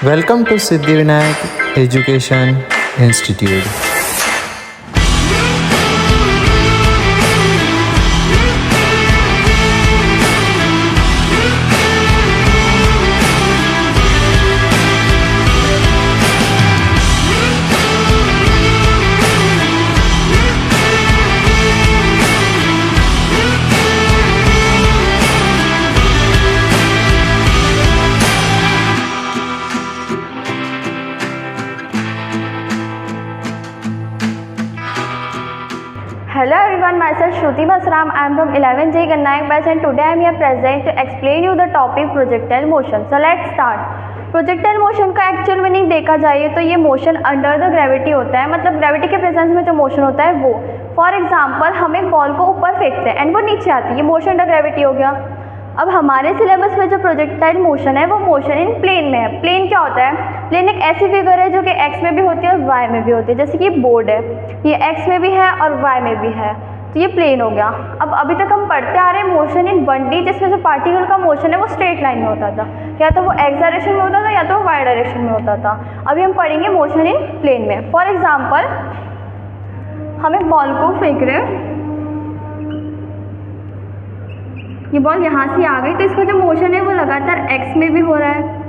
Welcome to Siddhivinayak Education Institute. Hello everyone, myself Shruti Basram. I am from 11 J Gannayak batch and today I am here present to explain you the topic projectile motion. So let's start. Projectile motion का actual meaning देखा जाए तो ये motion under the gravity होता है, मतलब gravity के presence में जो मोशन होता है वो। फॉर एग्जांपल हम एक बॉल को ऊपर फेंकते हैं एंड वो नीचे आती है, ये मोशन अंडर ग्रेविटी हो गया। अब हमारे सिलेबस में जो प्रोजेक्टाइल मोशन है वो मोशन इन प्लेन में है। प्लेन क्या होता है? प्लेन एक ऐसी फिगर है जो कि एक्स में भी होती है और वाई में भी होती है। जैसे कि बोर्ड है, ये एक्स में भी है और वाई में भी है, तो ये प्लेन हो गया। अब अभी तक हम पढ़ते आ रहे हैं मोशन इन 1D, जिसमें जो पार्टिकल का मोशन है वो स्ट्रेट लाइन में होता था, या तो वो एक्स डायरेक्शन में होता था या तो वाई डायरेक्शन में होता था। अभी हम पढ़ेंगे मोशन इन प्लेन में। फॉर एग्जाम्पल हम एक बॉल को फेंक रहे हैं, ये बॉल यहाँ से आ गई, तो इसका जो मोशन है वो लगातार एक्स में भी हो रहा है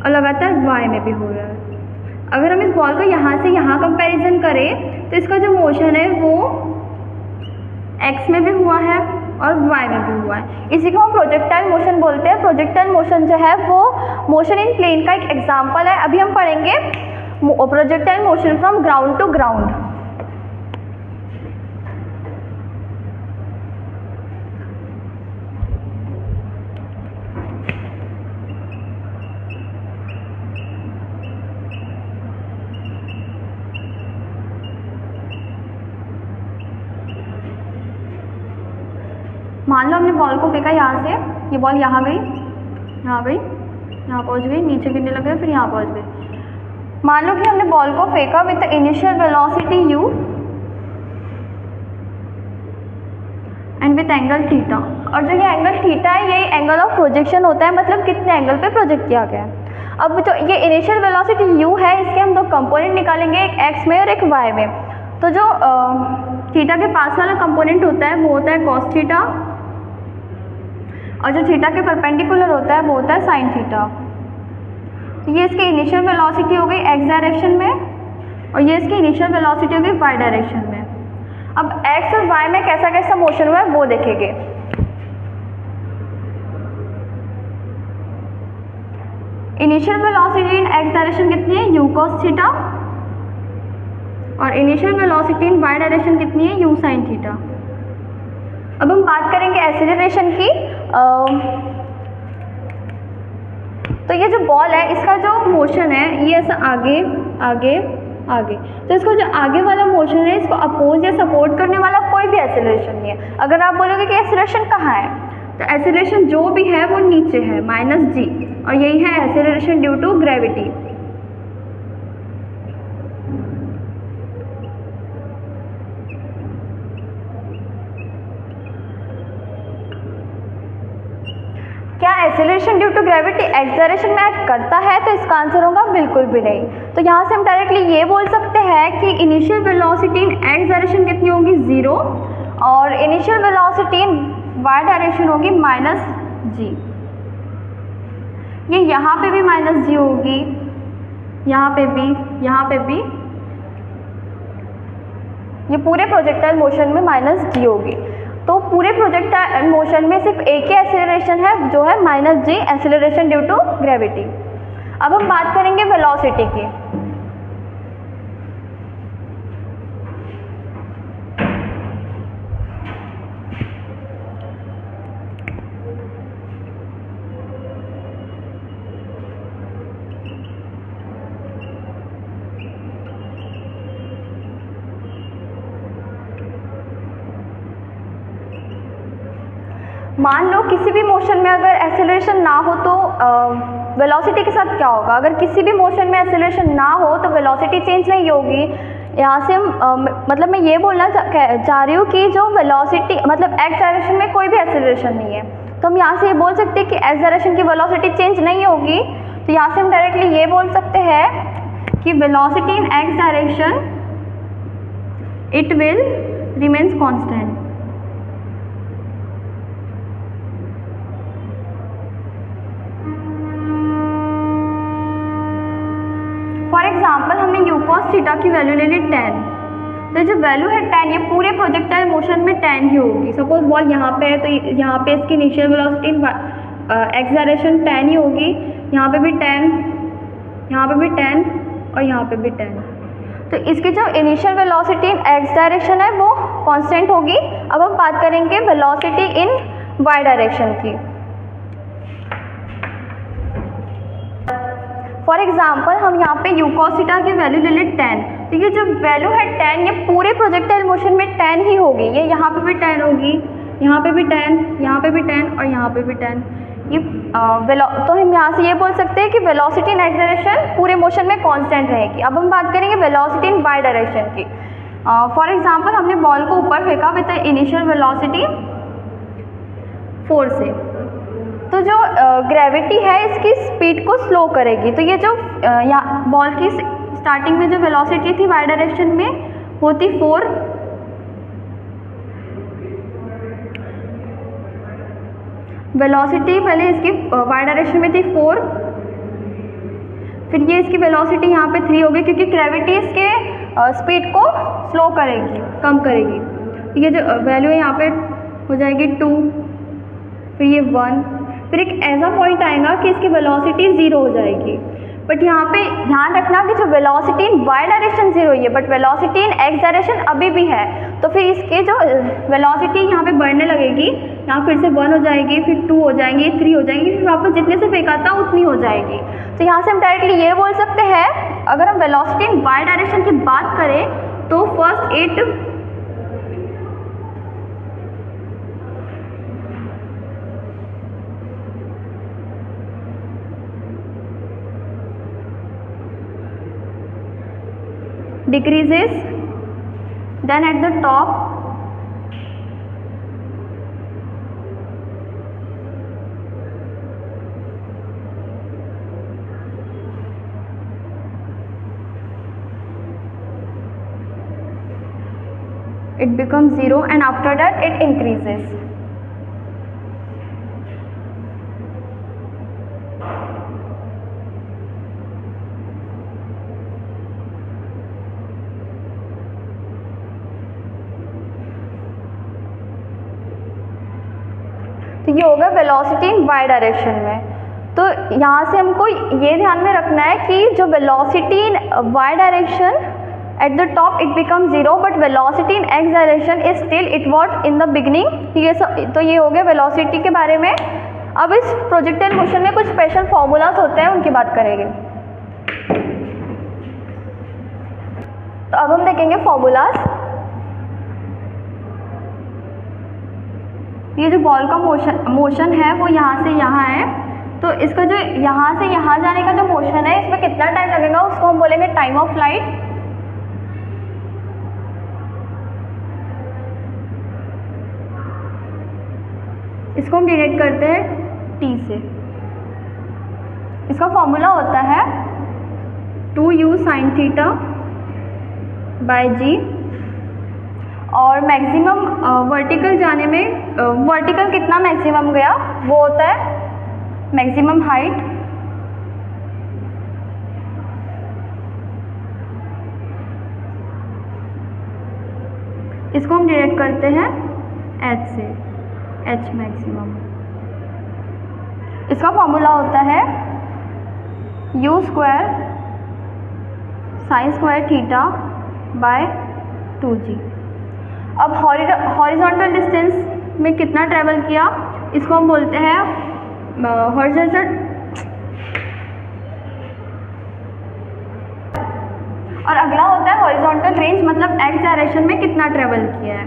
और लगातार वाई में भी हो रहा है। अगर हम इस बॉल को यहाँ से यहाँ कंपैरिजन करें तो इसका जो मोशन है वो एक्स में भी हुआ है और वाई में भी हुआ है। इसी को हम प्रोजेक्टाइल मोशन बोलते हैं। प्रोजेक्टाइल मोशन जो है वो मोशन इन प्लेन का एक एग्जाम्पल है। अभी हम पढ़ेंगे projectile motion from ground to ground. मान लो हमने बॉल को फेंका यहाँ से, ये बॉल यहाँ गई, यहाँ गई, यहाँ पहुँच गई, नीचे गिरने लगे, फिर यहाँ पहुँच गई। मान लो कि हमने बॉल को फेंका with the initial velocity u and with angle theta, और जो ये एंगल थीटा है ये एंगल ऑफ प्रोजेक्शन होता है, मतलब कितने एंगल पे प्रोजेक्ट किया गया है। अब जो ये इनिशियल वेलोसिटी u है, इसके हम दो कंपोनेंट निकालेंगे, एक x में और एक y में। तो जो थीटा के पास वाला कंपोनेंट होता है वो होता है cos थीटा, और जो थीटा के परपेंडिकुलर होता है वो होता है साइन थीटा। तो ये इसकी इनिशियल वेलोसिटी हो गई एक्स डायरेक्शन में और ये इसकी इनिशियल वेलोसिटी हो गई वाई डायरेक्शन में। अब एक्स और वाई में कैसा कैसा मोशन हुआ है वो देखेंगे। Initial velocity in x direction कितनी है? u cos थीटा, और initial velocity in y direction कितनी है? u sin theta. अब हम बात करेंगे एक्सीलरेशन की। तो ये जो बॉल है इसका जो मोशन है ये ऐसा आगे आगे आगे, तो इसको जो आगे वाला मोशन है इसको अपोज या सपोर्ट करने वाला कोई भी एक्सीलरेशन नहीं है। अगर आप बोलोगे कि एक्सीलरेशन कहाँ है, तो एक्सीलरेशन जो भी है वो नीचे है, -g, और यही है एक्सीलरेशन ड्यू टू ग्रेविटी। क्या acceleration due to gravity acceleration में एक्ट करता है? तो इसका आंसर होगा बिल्कुल भी नहीं। तो यहाँ से हम डायरेक्टली ये बोल सकते हैं कि initial velocity in x direction कितनी होगी? 0, और initial velocity in y direction होगी -g। ये यहाँ पे भी -g होगी, यहाँ पे भी, यहाँ पे भी, ये पूरे प्रोजेक्टाइल मोशन में -g होगी। तो पूरे प्रोजेक्टाइल मोशन में सिर्फ एक ही एक्सेलरेशन है जो है -g, acceleration due to gravity. अब हम बात करेंगे वेलोसिटी की। मान लो किसी भी मोशन में अगर एक्सेलरेशन ना हो तो वेलोसिटी के साथ क्या होगा? अगर किसी भी मोशन में एक्सेलरेशन ना हो तो वेलोसिटी चेंज नहीं होगी। यहाँ से हम मतलब मैं ये बोलना चाह रही हूँ कि जो वेलोसिटी मतलब एक्स डायरेक्शन में कोई भी एक्सेलरेशन नहीं है, तो हम यहाँ से ये बोल सकते हैं कि एक्स डायरेक्शन की वेलोसिटी चेंज नहीं होगी तो यहाँ से हम डायरेक्टली ये बोल सकते हैं कि velocity in x direction it will remains constant. For example हमने यू कॉस थीटा की वैल्यू ले ली 10, तो जो वैल्यू है 10 ये पूरे प्रोजेक्टाइल मोशन में 10 ही होगी। सपोज बॉल यहाँ पे है तो यहाँ पे इसकी इनिशियल वेलोसिटी एक्स डायरेक्शन 10 ही होगी, यहाँ पे भी 10, यहाँ पे भी 10 और यहाँ पे भी 10। तो इसकी जो initial velocity in x direction है वो कांस्टेंट होगी। अब हम बात करेंगे वेलोसिटी इन वाई डायरेक्शन की। फॉर एग्जाम्पल हम यहाँ पे यू कॉस थीटा की वैल्यू ले लें 10, तो ये जो वैल्यू है 10 ये पूरे प्रोजेक्टाइल मोशन में 10 ही होगी। ये यहाँ पे भी 10 होगी, यहाँ पे भी 10, यहाँ पे भी 10 और यहाँ पे भी 10। ये तो हम यहाँ से ये बोल सकते हैं कि वेलोसिटी इन एक्स डायरेक्शन पूरे मोशन में कांस्टेंट रहेगी। अब हम बात करेंगे वेलोसिटी इन वाई डायरेक्शन की। फॉर एग्जाम्पल हमने बॉल को ऊपर फेंका विद इनिशियल वेलोसिटी 4 से, तो जो ग्रेविटी है इसकी स्पीड को स्लो करेगी। तो ये जो यहाँ बॉल की स्टार्टिंग में जो वेलोसिटी थी वाई डायरेक्शन में वो थी 4, वेलोसिटी पहले इसकी वाई डायरेक्शन में थी 4, फिर ये इसकी वेलोसिटी यहाँ पे 3 हो गई क्योंकि ग्रेविटी इसके स्पीड को स्लो करेगी, कम करेगी। तो ये जो वैल्यू है यहाँ पे हो जाएगी 2, फिर ये 1, फिर एक ऐसा पॉइंट आएगा कि इसकी वेलोसिटी 0 हो जाएगी। बट यहाँ पे ध्यान रखना कि जो वेलोसिटी इन वाई डायरेक्शन 0 ही है but velocity in x direction अभी भी है। तो फिर इसके जो वेलोसिटी यहाँ पे बढ़ने लगेगी, यहाँ फिर से 1 हो जाएगी, फिर 2 हो जाएंगी, 3 हो जाएंगी, फिर वापस जितने से फेंका था उतनी हो जाएगी। तो यहाँ से हम डायरेक्टली ये बोल सकते हैं, अगर हम वेलोसिटी इन वाई डायरेक्शन की बात करें तो first it decreases, then at the top it becomes 0 and after that it increases. तो ये होगा वेलोसिटी इन वाई डायरेक्शन में। तो यहाँ से हमको ये ध्यान में रखना है कि जो velocity in y direction at the top it become 0 but velocity in x direction is still it what in the beginning. ये सब तो ये हो गया वेलोसिटी के बारे में। अब इस प्रोजेक्टाइल मोशन में कुछ स्पेशल फॉर्मूलाज होते हैं, उनकी बात करेंगे। तो अब हम देखेंगे फॉर्मूलाज। ये जो बॉल का मोशन है वो यहाँ से यहाँ है, तो इसका जो यहाँ से यहाँ जाने का जो मोशन है इसमें कितना टाइम लगेगा उसको हम बोलेंगे टाइम ऑफ फ्लाइट। इसको हम डिनोट करते हैं t से। इसका फॉर्मूला होता है 2u sin theta by g, और मैक्सिमम वर्टिकल जाने में वर्टिकल कितना मैक्सिमम गया वो होता है मैक्सिमम हाइट इसको हम डिनोट करते हैं h से, h मैक्सिमम। इसका फॉर्मूला होता है u square sine square theta by 2g। अब हॉरिजॉन्टल डिस्टेंस में कितना ट्रेवल किया इसको हम बोलते हैं हॉरिजॉन्टल, और अगला होता है हॉरिजॉन्टल रेंज, मतलब एक्स डायरेक्शन में कितना ट्रेवल किया है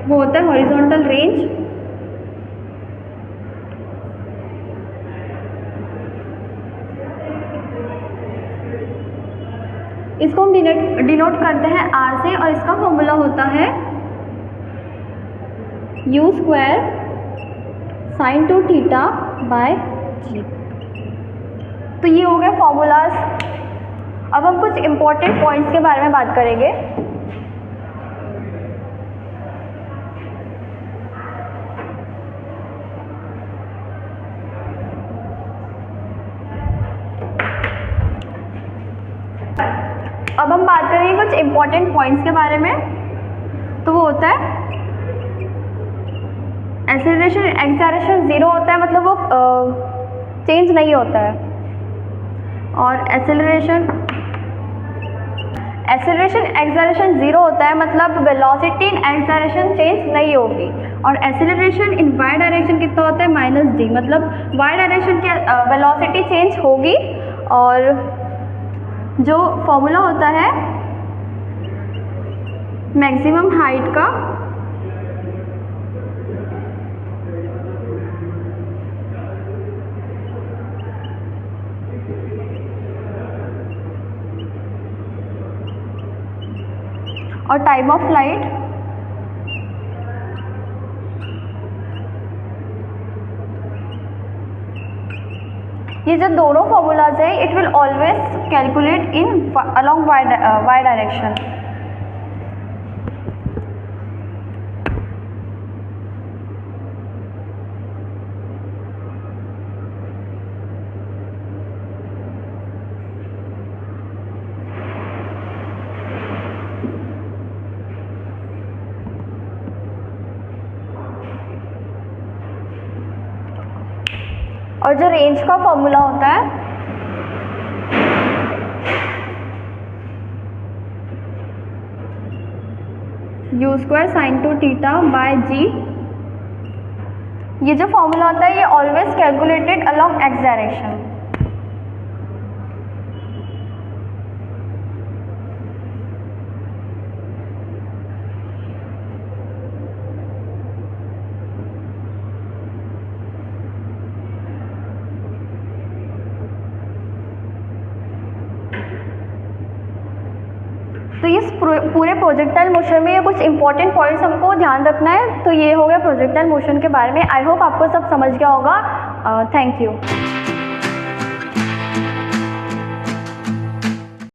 वो होता है हॉरिजॉन्टल रेंज। इसको हम डिनोट करते हैं r से, और इसका फॉर्मूला होता है u square sine 2 theta by g। तो ये हो गए फॉर्मूलाज। अब हम कुछ इम्पोर्टेंट पॉइंट्स के बारे में बात करेंगे। अब हम बात करेंगे कुछ इम्पोर्टेंट पॉइंट्स के बारे में। तो वो होता है एक्सेलरेशन एक्सेलरेशन ज़ीरो होता है, मतलब वो चेंज नहीं होता है। और एक्सेलरेशन एक्सेलरेशन ज़ीरो होता है, मतलब वेलोसिटी इन एक्सेलरेशन चेंज नहीं होगी। और एक्सेलरेशन इन वाई डायरेक्शन कितना होता है, -g, मतलब वाई डायरेक्शन की वेलोसिटी चेंज होगी। और जो फॉर्मूला होता है मैक्सिमम हाइट का, और टाइम ऑफ फ्लाइट, ये जो दोनों फॉर्मूलाज है it will always calculate in along y direction. और जो रेंज का फॉर्मूला होता है u² sin 2θ/g, ये जो फॉर्मूला होता है ये always calculated along x direction. तो इस पूरे प्रोजेक्टाइल मोशन में ये कुछ इंपॉर्टेंट पॉइंट्स हमको ध्यान रखना है। तो ये हो गया प्रोजेक्टाइल मोशन के बारे में। आई होप आपको सब समझ गया होगा। Thank you.